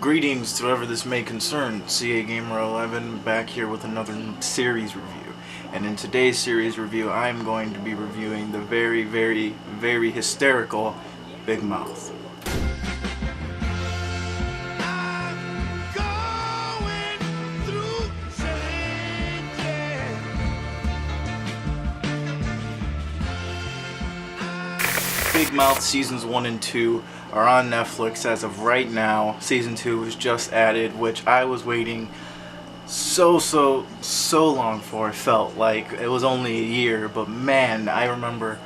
Greetings to whoever this may concern, CA Gamer 11 back here with another series review. And in today's series review, I'm going to be reviewing the very hysterical Big Mouth. Big Mouth Seasons 1 and 2 are on Netflix as of right now. Season 2 was just added, which I was waiting so long for. It felt like it was only a year, but man, I remember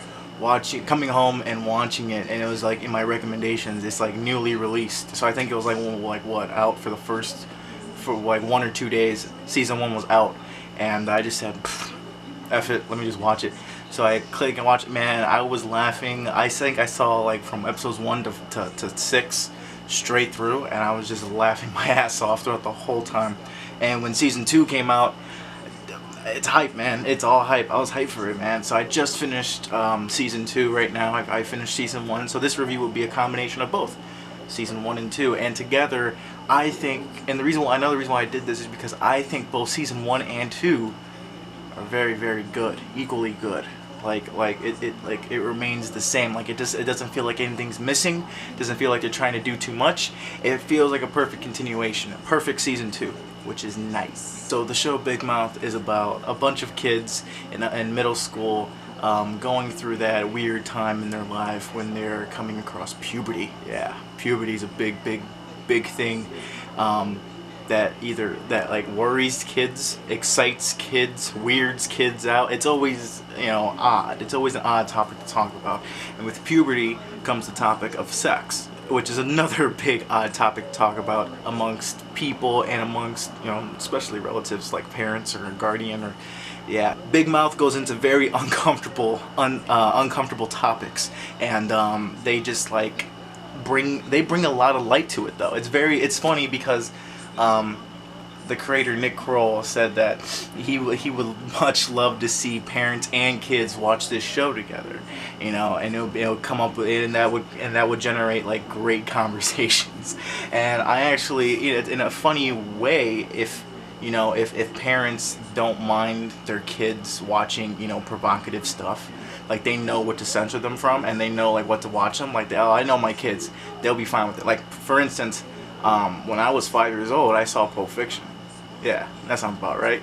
coming home and watching it, and it was like in my recommendations, it's like newly released. So I think it was out for like 1 or 2 days. Season 1 was out, and I just said, F it, let me just watch it. So I click and watch it. Man, I was laughing. I think I saw like from episodes 1 to 6 straight through, and I was just laughing my ass off throughout the whole time. And when season 2 came out, it's hype, man. It's all hype. I was hyped for it, man. So I just finished season 2 right now. I finished season 1, so this review will be a combination of both season 1 and 2, and together I think, and another reason why I did this is because I think both season 1 and 2 are very good, equally good. It remains the same. Like it doesn't feel like anything's missing. It doesn't feel like they're trying to do too much. It feels like a perfect continuation, a perfect season 2, which is nice. So the show Big Mouth is about a bunch of kids in middle school going through that weird time in their life when they're coming across puberty. Yeah, puberty is a big thing. That like worries kids, excites kids, weirds kids out. It's always, odd. It's always an odd topic to talk about. And with puberty comes the topic of sex, which is another big odd topic to talk about amongst people and amongst, especially relatives like parents or a guardian or, yeah. Big Mouth goes into very uncomfortable topics, and they just like bring a lot of light to it though. It's funny because the creator Nick Kroll said that he would much love to see parents and kids watch this show together, and it'll come up with it, and that would generate like great conversations. And I actually, in a funny way, if parents don't mind their kids watching provocative stuff, like they know what to censor them from, and they know like what to watch them, like I know my kids, they'll be fine with it. Like for instance, when I was 5 years old, I saw Pulp Fiction. Yeah, that sounds about right.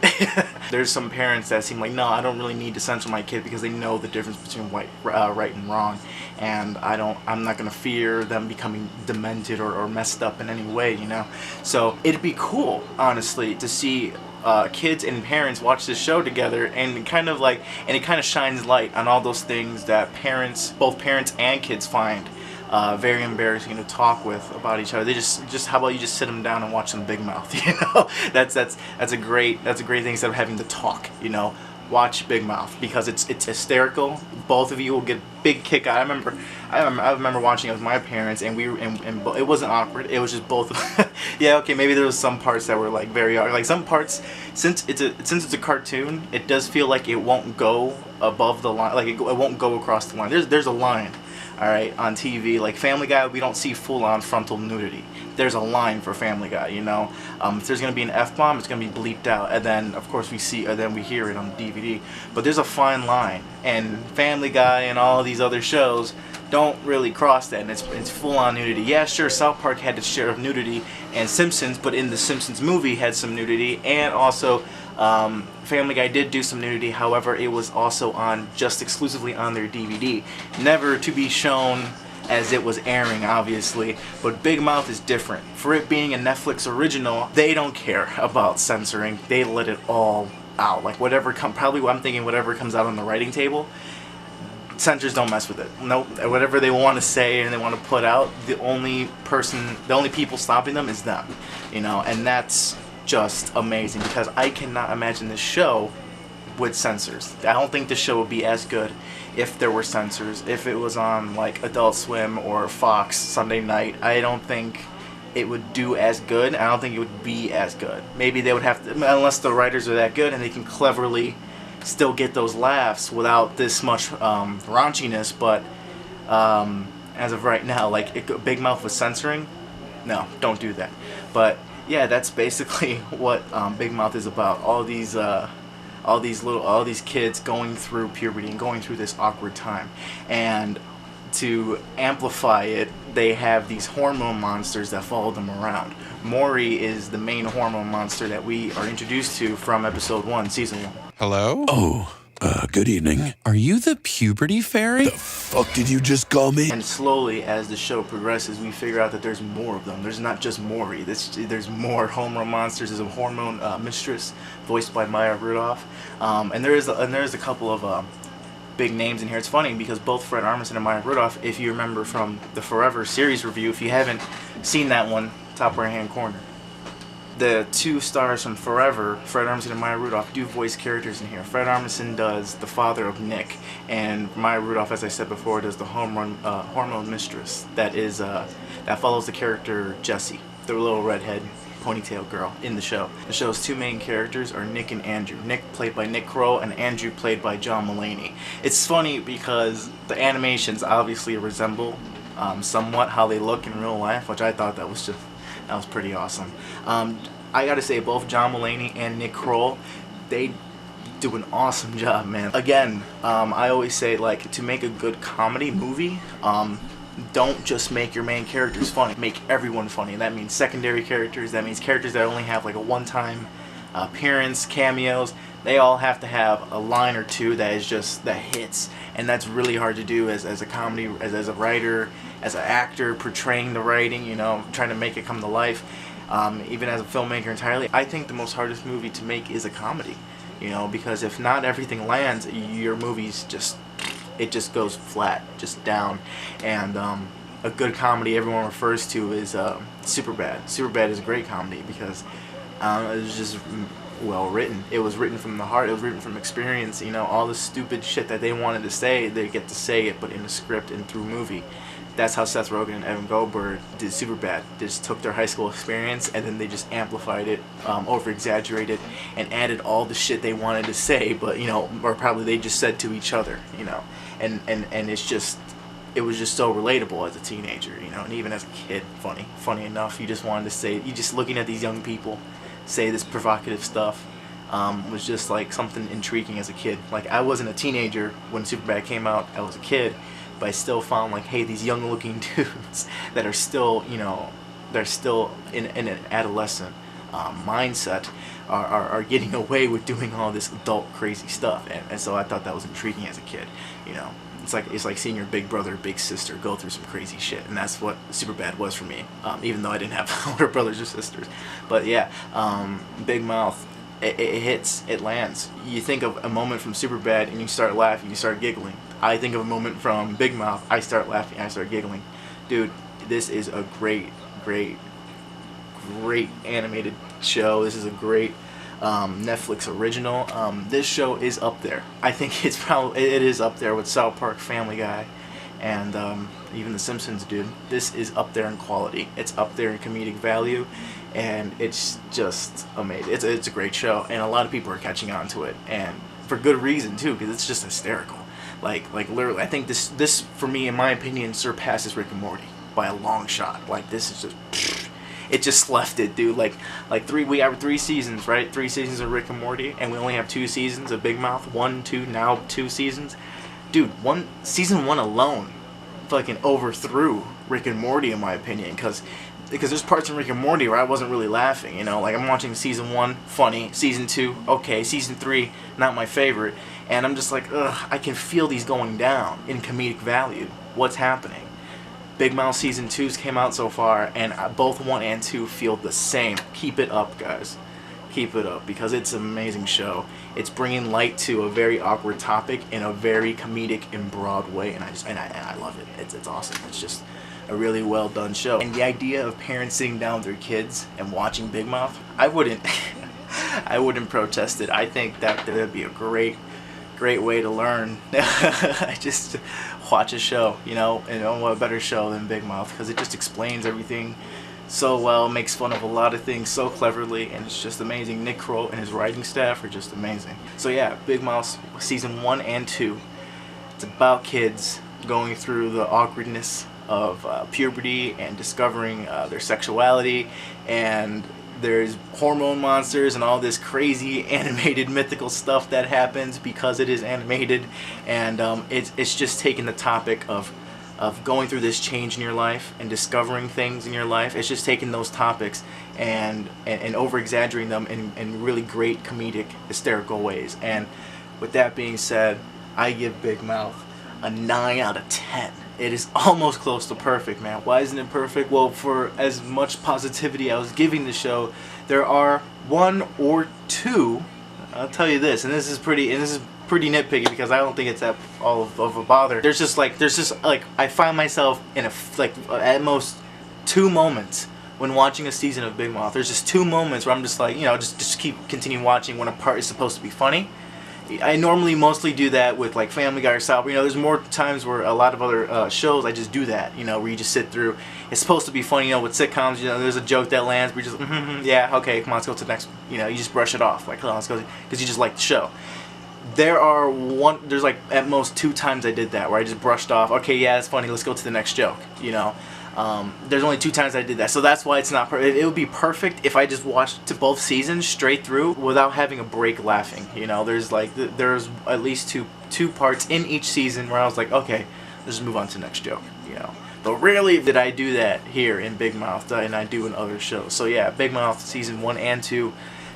There's some parents that seem like, no, I don't really need to censor my kid because they know the difference between right and wrong, and I'm not gonna fear them becoming demented or messed up in any way, So it'd be cool, honestly, to see kids and parents watch this show together, and it kind of shines light on all those things that both parents and kids find very embarrassing to talk with about each other. They just how about you just sit them down and watch them Big Mouth, That's a great thing instead of having to talk, Watch Big Mouth because it's hysterical. Both of you will get a big kick out. I remember watching it with my parents, and it wasn't awkward. It was just both. Yeah, okay, maybe there was some parts that were like very awkward. Like some parts, since it's a cartoon, it does feel like it won't go above the line. Like it won't go across the line. There's a line. Alright, on TV, like Family Guy, we don't see full-on frontal nudity. There's a line for Family Guy, If there's gonna be an F-bomb, it's gonna be bleeped out, and then of course we hear it on DVD. But there's a fine line, and Family Guy and all these other shows don't really cross that, and it's full-on nudity. Yeah, sure, South Park had its share of nudity, and Simpsons, but in the Simpsons movie had some nudity, and also Family Guy did do some nudity. However, it was also just exclusively on their DVD, never to be shown as it was airing, obviously. But Big Mouth is different. For it being a Netflix original, they don't care about censoring. They let it all out. Like whatever comes out on the writing table, censors don't mess with it. Nope. Whatever they want to say and they want to put out, the only people stopping them is them, and that's just amazing because I cannot imagine this show with censors. I don't think this show would be as good if there were censors. If it was on like Adult Swim or Fox Sunday night, I don't think it would do as good. I don't think it would be as good. Maybe they would have to, unless the writers are that good and they can cleverly still get those laughs without this much raunchiness. But as of right now, like Big Mouth was censoring, No, don't do that. But yeah, that's basically what Big Mouth is about. All these kids going through puberty and going through this awkward time, and to amplify it, they have these hormone monsters that follow them around. Maury is the main hormone monster that we are introduced to from episode 1, season 1. Hello? Oh, good evening. Are you the puberty fairy? The fuck did you just call me? And slowly, as the show progresses, we figure out that there's more of them. There's not just Maury. There's more hormone monsters. There's a hormone mistress voiced by Maya Rudolph, and there's a couple of big names in here. It's funny because both Fred Armisen and Maya Rudolph, if you remember from the Forever series review, if you haven't seen that one, top right hand corner, the two stars from Forever, Fred Armisen and Maya Rudolph, do voice characters in here. Fred Armisen does the father of Nick, and Maya Rudolph, as I said before, does the hormone mistress that follows the character Jessie, the little redhead ponytail girl in the show. The show's two main characters are Nick and Andrew. Nick played by Nick Kroll and Andrew played by John Mulaney. It's funny because the animations obviously resemble somewhat how they look in real life, which I thought that was pretty awesome. I gotta say, both John Mulaney and Nick Kroll, they do an awesome job, man. Again, I always say, like, to make a good comedy movie, don't just make your main characters funny. Make everyone funny. That means secondary characters. That means characters that only have like a one-time appearance, cameos. They all have to have a line or two that hits, and that's really hard to do as a comedy, as a writer, as an actor portraying the writing. You know, trying to make it come to life. Even as a filmmaker entirely, I think the most hardest movie to make is a comedy. You know, because if not everything lands, your movie's just goes flat, just down. And a good comedy everyone refers to is Superbad. Superbad is a great comedy because it was just well written. It was written from the heart. It was written from experience. You know, all the stupid shit that they wanted to say, they get to say it, but in a script and through movie. That's how Seth Rogen and Evan Goldberg did Superbad. They just took their high school experience and then they just amplified it, over-exaggerated, and added all the shit they wanted to say, but, you know, or probably they just said to each other, you know. And it was just so relatable as a teenager, you know, and even as a kid, funny enough. You just wanted to say, you just looking at these young people say this provocative stuff was just like something intriguing as a kid. Like, I wasn't a teenager when Superbad came out, I was a kid, but I still found like, hey, these young looking dudes that are still, you know, they're still in an adolescent mindset are getting away with doing all this adult crazy stuff, and so I thought that was intriguing as a kid. You know, it's like seeing your big brother, big sister go through some crazy shit, and that's what Superbad was for me. Even though I didn't have older brothers or sisters, but yeah, Big Mouth, it hits, it lands. You think of a moment from Superbad and you start laughing, you start giggling. I think of a moment from Big Mouth, I start laughing, I start giggling. Dude, this is a great animated show. This is a great Netflix original. This show is up there. I think it is up there with South Park, Family Guy, and even The Simpsons, dude. This is up there in quality. It's up there in comedic value, and it's just amazing. It's a great show, and a lot of people are catching on to it, and for good reason too, because it's just hysterical. Like literally, I think this for me, in my opinion, surpasses Rick and Morty by a long shot. Like, this is just, it just left it, dude. We have 3 seasons, right? 3 seasons of Rick and Morty, and we only have 2 seasons of Big Mouth. 1, 2, now 2 seasons. Dude, season 1 alone fucking overthrew Rick and Morty, in my opinion, because there's parts in Rick and Morty where I wasn't really laughing, you know, like I'm watching season 1, funny, season 2, okay, season 3, not my favorite, and I'm just like, ugh, I can feel these going down in comedic value. What's happening? Big Mouth season 2's came out so far, and both 1 and 2 feel the same. Keep it up, guys. Keep it up, because it's an amazing show. It's bringing light to a very awkward topic in a very comedic and broad way, and I love it. It's awesome. It's just a really well done show. And the idea of parents sitting down with their kids and watching Big Mouth, I wouldn't protest it. I think that would be a great way to learn. I just watch a show, you know, and what a better show than Big Mouth, because it just explains everything so well, makes fun of a lot of things so cleverly, and it's just amazing. Nick Kroll and his writing staff are just amazing. So yeah, Big Mouth season 1 and 2. It's about kids going through the awkwardness of puberty and discovering their sexuality, and there's hormone monsters and all this crazy animated mythical stuff that happens because it is animated, and it's just taking the topic of going through this change in your life and discovering things in your life. It's just taking those topics and over exaggerating them in really great comedic, hysterical ways. And with that being said, I give Big Mouth a 9 out of 10. It is almost close to perfect, man. Why isn't it perfect? Well, for as much positivity I was giving the show, there are one or two, I'll tell you this, and this is pretty nitpicky because I don't think it's that all of a bother. There's just like I find myself in at most 2 moments when watching a season of Big Mouth. There's just 2 moments where I'm just like, just continue watching when a part is supposed to be funny. I normally mostly do that with like Family Guy or South. There's more times where a lot of other shows I just do that. Where you just sit through. It's supposed to be funny. With sitcoms, there's a joke that lands. We just yeah, okay, come on, let's go to the next. You just brush it off. Like, come on, let's go, because you just like the show. There's like at most 2 times I did that where I just brushed off. Okay, yeah, it's funny. Let's go to the next joke. There's only 2 times I did that, so that's why it's not perfect. It would be perfect if I just watched to both seasons straight through without having a break laughing. There's at least two parts in each season where I was like, okay, let's just move on to the next joke. But rarely did I do that here in Big Mouth, and I do in other shows. So yeah, Big Mouth season 1 and 2.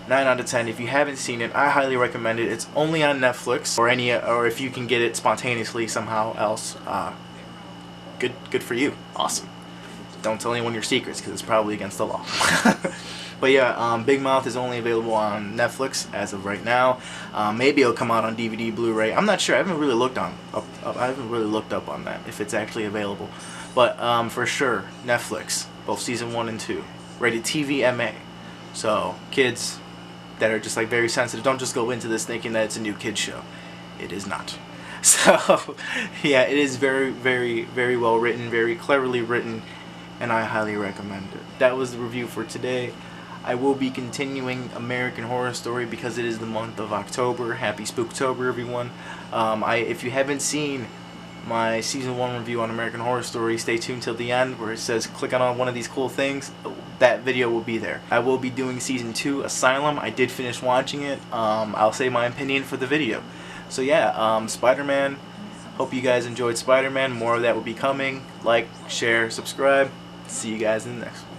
9 out of 10. If you haven't seen it, I highly recommend it. It's only on Netflix or if you can get it spontaneously somehow else. Good for you. Awesome. Don't tell anyone your secrets because it's probably against the law. But yeah, Big Mouth is only available on Netflix as of right now. Maybe it'll come out on DVD, Blu-ray. I'm not sure. I haven't really looked up on that if it's actually available. But for sure, Netflix, both season 1 and 2, rated TV MA. So kids that are just like very sensitive, don't just go into this thinking that it's a new kids show. It is not. So yeah, it is very, very, very well written, very cleverly written, and I highly recommend it. That was the review for today. I will be continuing American Horror Story because it is the month of October. Happy Spooktober, everyone. If you haven't seen my season 1 review on American Horror Story, stay tuned till the end where it says click on one of these cool things. That video will be there. I will be doing season 2, Asylum. I did finish watching it. I'll say my opinion for the video. So yeah, Spider-Man. Hope you guys enjoyed Spider-Man. More of that will be coming. Like, share, subscribe. See you guys in the next one.